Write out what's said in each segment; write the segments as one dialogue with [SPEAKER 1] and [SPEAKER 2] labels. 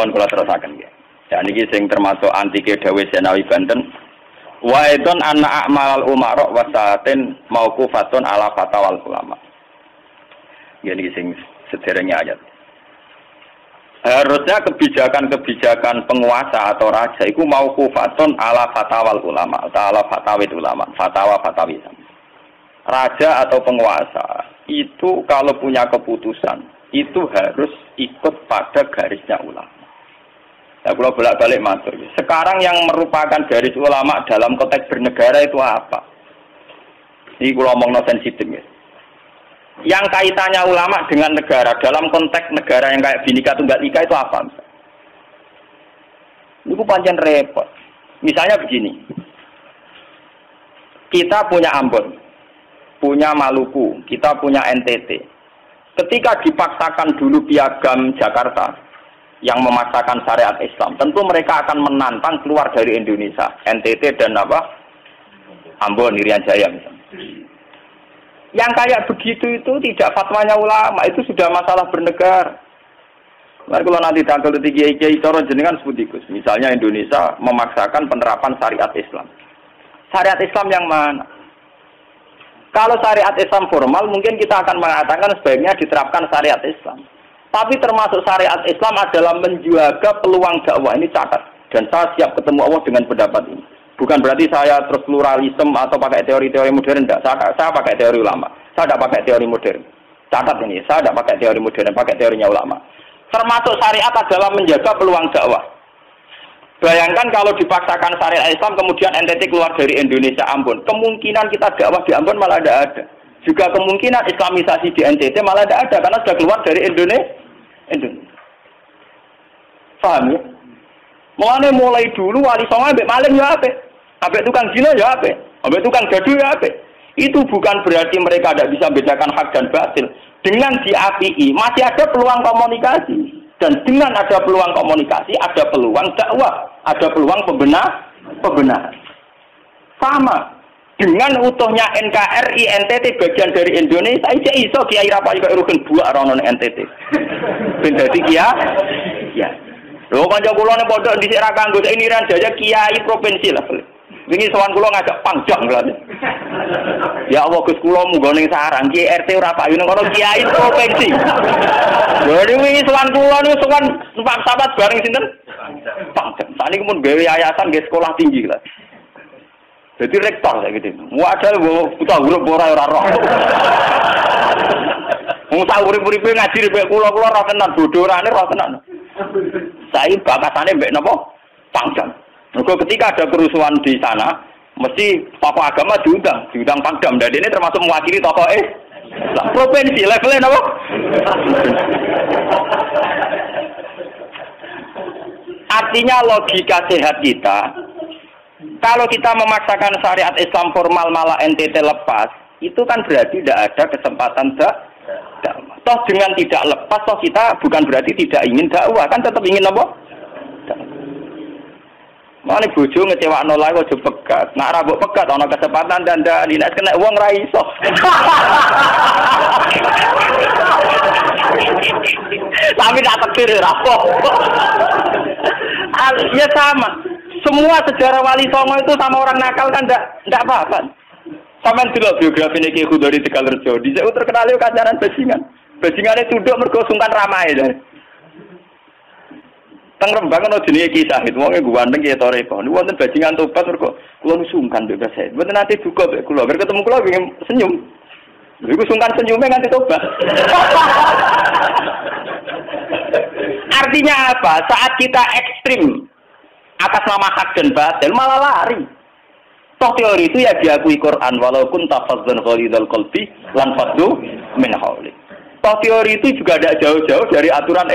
[SPEAKER 1] mohon kula terusaken nggih. Ya niki sing termasuk antike dawuh Senawi Banten. Wa idon anna a'malal umara wa sa'atin mauqufatun ala fatawal ulama. Ya niki sing sederenge ayat. Harusnya kebijakan-kebijakan penguasa atau raja itu mauqufatun ala fatawal ulama, atau ala fatawid ulama, fatwa-fatwi. Raja atau penguasa itu kalau punya keputusan itu harus ikut pada garisnya ulama. Nah, kalau bolak-balik matur. Sekarang yang merupakan garis ulama dalam konteks bernegara itu apa? Ini kalau ngomong sensitif ya. Yang kaitannya ulama dengan negara dalam konteks negara yang kayak Bhinneka Tunggal Ika itu apa? Ini pancen repot. Misalnya begini. Kita punya Ambon, punya Maluku, kita punya NTT. Ketika dipaksakan dulu piagam Jakarta yang memaksakan syariat Islam, tentu mereka akan menantang keluar dari Indonesia, NTT dan Ambon, Irian Jaya misalnya. Yang kayak begitu itu tidak fatwanya ulama, itu sudah masalah bernegara. Mari kalau nanti tanggal kiai cara jenengan sebut ikus. Misalnya Indonesia memaksakan penerapan syariat Islam. Syariat Islam yang mana? Kalau syariat Islam formal mungkin kita akan mengatakan sebaiknya diterapkan syariat Islam. Tapi termasuk syariat Islam adalah menjaga peluang dakwah. Ini catat. Dan saya siap ketemu Allah dengan pendapat ini. Bukan berarti saya terus pluralisme atau pakai teori-teori modern. Tidak. Saya pakai teori ulama. Saya tidak pakai teori modern. Catat ini. Saya tidak pakai teori modern. Pakai teorinya ulama. Termasuk syariat adalah menjaga peluang dakwah. Bayangkan kalau dipaksakan syariat Islam kemudian NTT keluar dari Indonesia, Ambon. Kemungkinan kita dakwah di Ambon malah tidak ada. Juga kemungkinan Islamisasi di NTT malah tidak ada. Karena sudah keluar dari Indonesia. Paham ya? Mulai dulu wali songo ambek maling ya ape? Ambek tukang zina ya ape? Ambek tukang gaduh ya ape? Itu bukan berarti mereka tidak bisa membedakan hak dan batil. Dengan diapii masih ada peluang komunikasi. Dan dengan ada peluang komunikasi, ada peluang dakwah, ada peluang pembenahan. Sama. Dengan utuhnya NKRI NTT bagian dari Indonesia, saya iso kiai rapai kok rugen buak rono NTT. Ben dadi ya. Lho kanca kula ning pondok dhisik ra kanggo ini Irian Jaya kiai provinsi lah. Wingi sowan kula ngajak pangjang lho. Ya Allah Gus kula munggo ning sarang kiai RT ora payu ning kono kiai provinsi. Lho wingi sowan kula niku sowan numpak sahabat bareng sinten? Pangjang. Saniki mun gawe yayasan nggih sekolah tinggi lah. Jadi rektor kayak gitu. Wadah buta huruf ora roh. Wong sak urip-uripe ngaji rek kula ora tenan bodorane ora tenan. Saya bakatane mbek napa? Pangdam. Mergo ketika ada kerusuhan di sana, mesti tokoh agama diundang Pangdam. Dan ini termasuk mewakili tokoh provinsi levelnya napa? Artinya logika sehat kita. Kalau kita memaksakan syariat Islam formal malah NTT lepas, itu kan berarti tidak ada kesempatan dakwah. Toh dengan tidak lepas, toh kita bukan berarti tidak ingin dakwah, kan tetap ingin apa? Mana bojo ngecewakno lae aja pegat. Nak ra mbok pegat ana kesempatan dandani nek kena wong ra iso. Tapi tak tekir ra apa. Ya sama. Semua sejarah Wali Songo itu sama orang nakal kan enggak apa-apa. Sampeyan delok biografi Ki Khudori Tegalrejo. Dhisik terkenal yo kancanan bajingan. Bajingane tunduk mergo sungkan ramae. Teng Rembang ana jenenge Ki Sahid. Wonge ganteng Ki Toreko. Niku wonten bajingan tobat mergo kula sungkan mbek Sahid. Mboten nate duka mbek kula. Bar ketemu kula pengen senyum. Niku sungkan senyume nganti tobat. Artinya apa? Saat kita ekstrim atas nama hak dan batil malah lari. Toh teori itu ya diakui Quran walaupun tafazzan ghalidul qalbi lan faddu min hawli. Toh teori itu juga tidak jauh-jauh dari aturan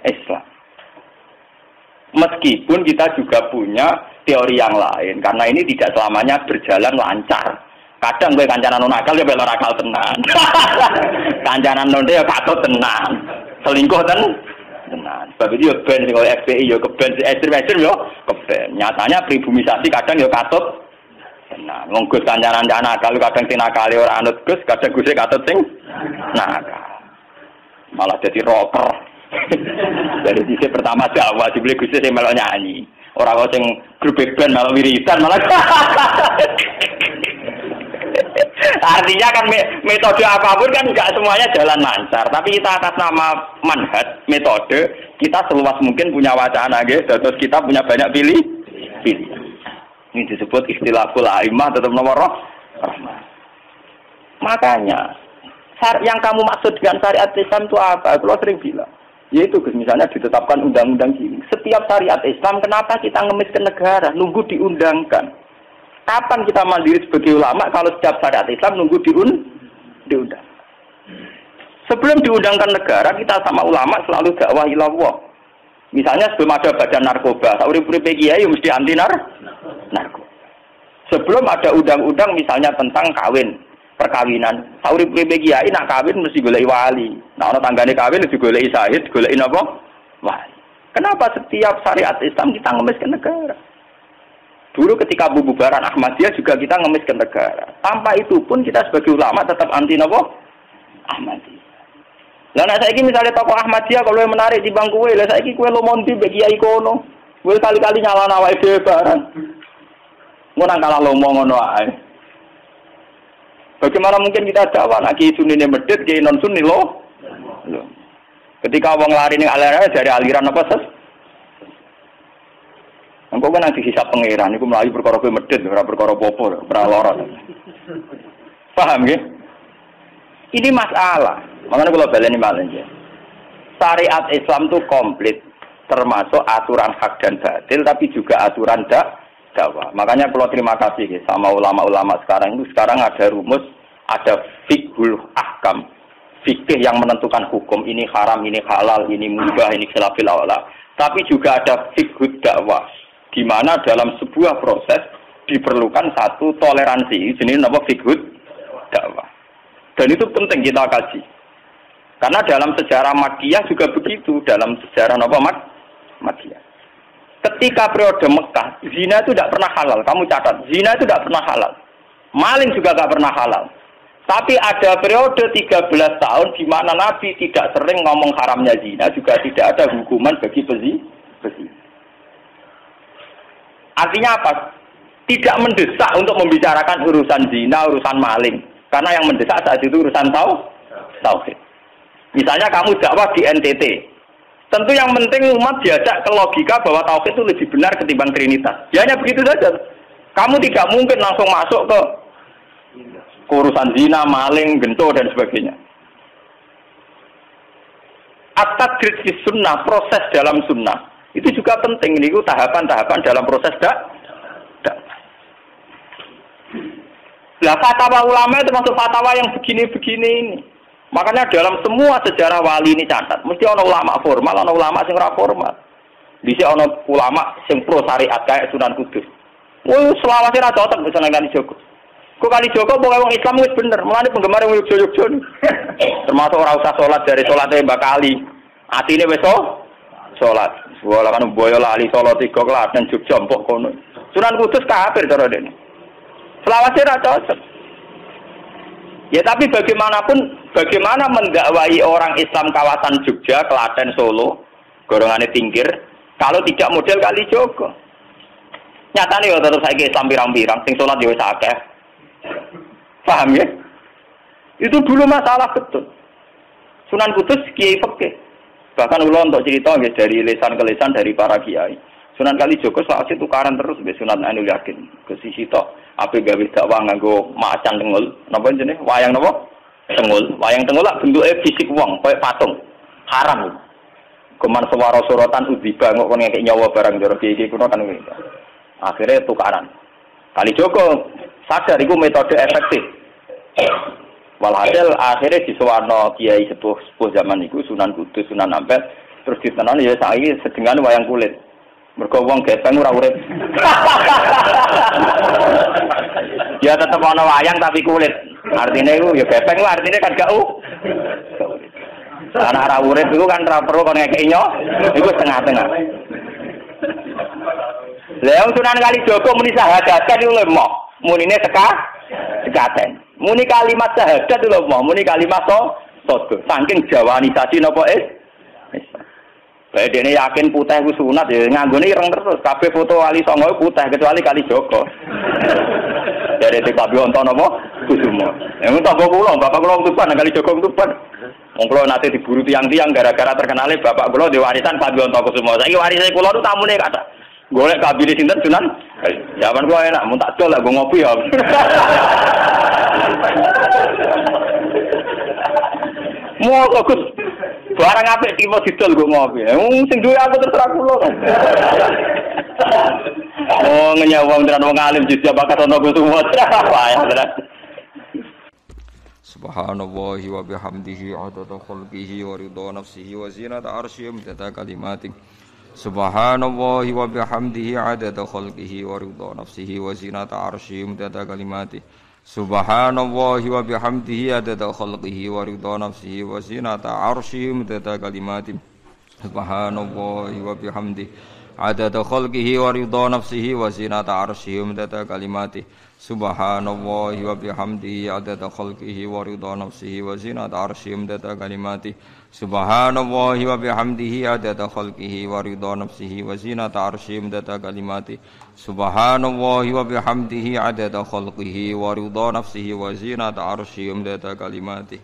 [SPEAKER 1] Islam. Meskipun kita juga punya teori yang lain karena ini tidak selamanya berjalan lancar. Kadang gue kancanan nakal ya bela nakal tenan. Kancanan nonde ya katut tenan. Selingkuh tenan. Sebab itu ya ben sing oleh FPI ya keben ekstrem-ekstrem ya keben. Nyatanya pribumisasi kadang ya katut tenan. Wong Gus kancanan nakal kadang sing nakal ora anut Gus, kadang Gus katut sing nakal. Malah jadi rocker. Dari sisi pertama Jawa dibeli Gusti sing melok nyanyi. Ora kok sing grup band malah wiridan malah. Artinya kan metode apapun kan enggak semuanya jalan lancar, tapi kita atas nama manhaj, metode, kita seluas mungkin punya wacana nggih, terus kita punya banyak pilih. Ini disebut istilahul aimah tetap nomor rahmah. Makanya yang kamu maksud dengan syariat Islam itu apa? Kalau sering bilang, yaitu misalnya ditetapkan undang-undang gini. Setiap syariat Islam, kenapa kita ngemis ke negara, nunggu diundangkan? Kapan kita mandiri sebagai ulama kalau setiap syariat Islam nunggu diundang? Sebelum diundangkan negara, kita sama ulama selalu dakwah ilallah. Misalnya sebelum ada badan narkoba, urip-uripe kiai mesti anti narkoba. Sebelum ada undang-undang misalnya tentang kawin, perkawinan, urip-uripe kiai nak kawin mesti goleki wali. Nah, ana tanggane kawin mesti goleki syahid, goleki napa? Wali. Kenapa setiap syariat Islam kita ngemis ke negara? Dulu ketika bubaran Ahmadiyah juga kita ngemis ke negara. Tanpa itu pun kita sebagai ulama tetap anti napa? Ahmadiyah. Lah nek saiki misalnya tokoh Ahmadiyah kalau yang menarik di bangku kowe, lah saiki kowe lomonti mbek kiai kono. Kowe kali-kali nyalana awake dhewe bareng. Ngono nang kalah lomo ngono ae. Bagaimana mungkin kita dakwah nek ki sunine medhit, ki non sunni lo? Ketika wong lari ning aliran dari aliran apa ses? Engko kan nanti hisab pangeran iku mlayu perkara kowe medhit ora perkara apa-apa, ora lara. Paham nggih? Ini masalah. Makanya kalau baleni malih ya. Syariat Islam itu komplit, termasuk aturan hak dan batil tapi juga aturan dakwah. Makanya kalau terima kasih ya, sama ulama-ulama sekarang itu sekarang ada rumus, ada fiqhul ahkam. Fikih yang menentukan hukum ini haram, ini halal, ini mubah, ini khilafil aula. Tapi juga ada fiqhud dakwah. Di mana dalam sebuah proses diperlukan satu toleransi, jenis nama fiqhud dakwah. Dan itu penting kita kaji. Karena dalam sejarah Makkiyah juga begitu, dalam sejarah nama Makkiyah. Ketika periode Mekah, zina itu tidak pernah halal. Kamu catat, zina itu tidak pernah halal. Maling juga tidak pernah halal. Tapi ada periode 13 tahun di mana Nabi tidak sering ngomong haramnya zina, juga tidak ada hukuman bagi pezina. Artinya apa? Tidak mendesak untuk membicarakan urusan zina, urusan maling. Karena yang mendesak saat itu urusan tauhid. Misalnya kamu dakwah di NTT. Tentu yang penting umat diajak ke logika bahwa tauhid itu lebih benar ketimbang trinitas. Ya hanya begitu saja. Kamu tidak mungkin langsung masuk ke urusan zina, maling, gento, dan sebagainya. At-tadrid fi sunnah, proses dalam sunnah. Itu juga penting, ini tahapan-tahapan dalam proses Lah fatwa ulama itu termasuk fatwa yang begini-begini ini. Makanya dalam semua sejarah wali ini catat, mesti ada ulama formal, ada ulama yang ora formal. Bisa ada ulama yang pro syariat kayak Sunan Kudus. Selawase ra cocok misalnya Kali Joko. Kok Kali Joko pokoke wong Islam wis bener, mulane penggemar wong Yogyo-Yogyo. Termasuk ora usah salat dari salate Mbak Kali. Atine wis salat. Wala kan boyo lali Solo 3 Klaten Jogja mpok kono. Sunan Kudus kafir cara dene. Selawase ra cocok. Ya tapi bagaimanapun bagaimana mendakwai orang Islam kawasan Jogja, Klaten, Solo, golongane pinggir kalau tidak model Kali Joko. Nyatane yo tetep saiki Islam pirang-pirang sing salat yo wis akeh. Paham ya? Itu dulu masalah betul. Sunan Kudus kiai fikih. Bahkan ulo untuk cerita nggih dari lesan ke lesan dari para kiai. Sunan Kalijogo saat itu tukaran terus mbek Sunan Ainul Yakin. Ke sisi tok ape gawe dakwah nganggo macan tengul. Napa jenenge? Wayang napa? Tengul. Wayang tengul lak bentuke fisik wong, koyo patung. Haram. Kuman swara sorotan udziba kok kon ngekek nyawa barang jero iki kuno kan ngene. Akhirnya tukaran. Kalijogo sadar iku metode efektif. Walhasil akhirnya disuwarno kiai sepuh zaman iku Sunan Kudus, Sunan Ampel, terus ditenan ya saiki sedengan wayang kulit. Mergo wong gepeng ora urip. Ya tetep ana wayang tapi kulit. Artinya iku ya gepeng lah artinya kan gak Anak ora urip iku kan ora perlu kon ngekeki nyo, iku setengah-tengah. Lah Sunan Kalijogo muni sahadatan iku lemok, munine sekaten. Muni kalimat syahadat lho, muni kalimat sodo. Saking jawanisasi napa Bae dene yakin putih ku sunat ya nganggone ireng terus. Kabeh foto wali songo putih kecuali kali Joko. Dari Pak Bionto napa? Kusumo. Yang tangga kula, bapak kula Tuban kali Joko Tuban. Wong kula nate diburu tiang-tiang gara-gara terkenale bapak kula di warisan Pak Bionto Kusumo. Saiki warise kula tu tamune kata. Golek kabine sinten Sunan? Zaman kula enak, mun tak dol lah go ngopi ya. Mau Gus. Barang apik tiba didol go ngopi. Sing duwe aku terserah kula. Oh ngenyawang tenan wong alim jujur bakat ana Kusumo. Payah tenan.
[SPEAKER 2] Subhanallahi wa bihamdihi adada khalqihi wa ridha nafsihi wa zinata arsyihi midada kalimatih. Subhanallahi wa bihamdihi adada khalqihi wa ridha nafsihi wa zinata arsyihi midada kalimatih. Subhanallahi wa bihamdihi adada khalqihi wa ridha nafsihi wa zinata arsyihi midada kalimatih. Subhanallahi wa bihamdihi adada khalqihi wa ridha nafsihi wa zinata arsyihi midada kalimatih. Subhanallahi wa bihamdihi adada khalqihi wa ridha nafsihi wa zinata arsyihi midada kalimatih. Subhanallahi wa bihamdihi adada khalqihi wa ridha nafsihi wa zinata arsyihi midada kalimatih. Subhanallahi wa bihamdihi adada khalqihi wa ridha nafsihi wa zinata arsyihi midada kalimatih.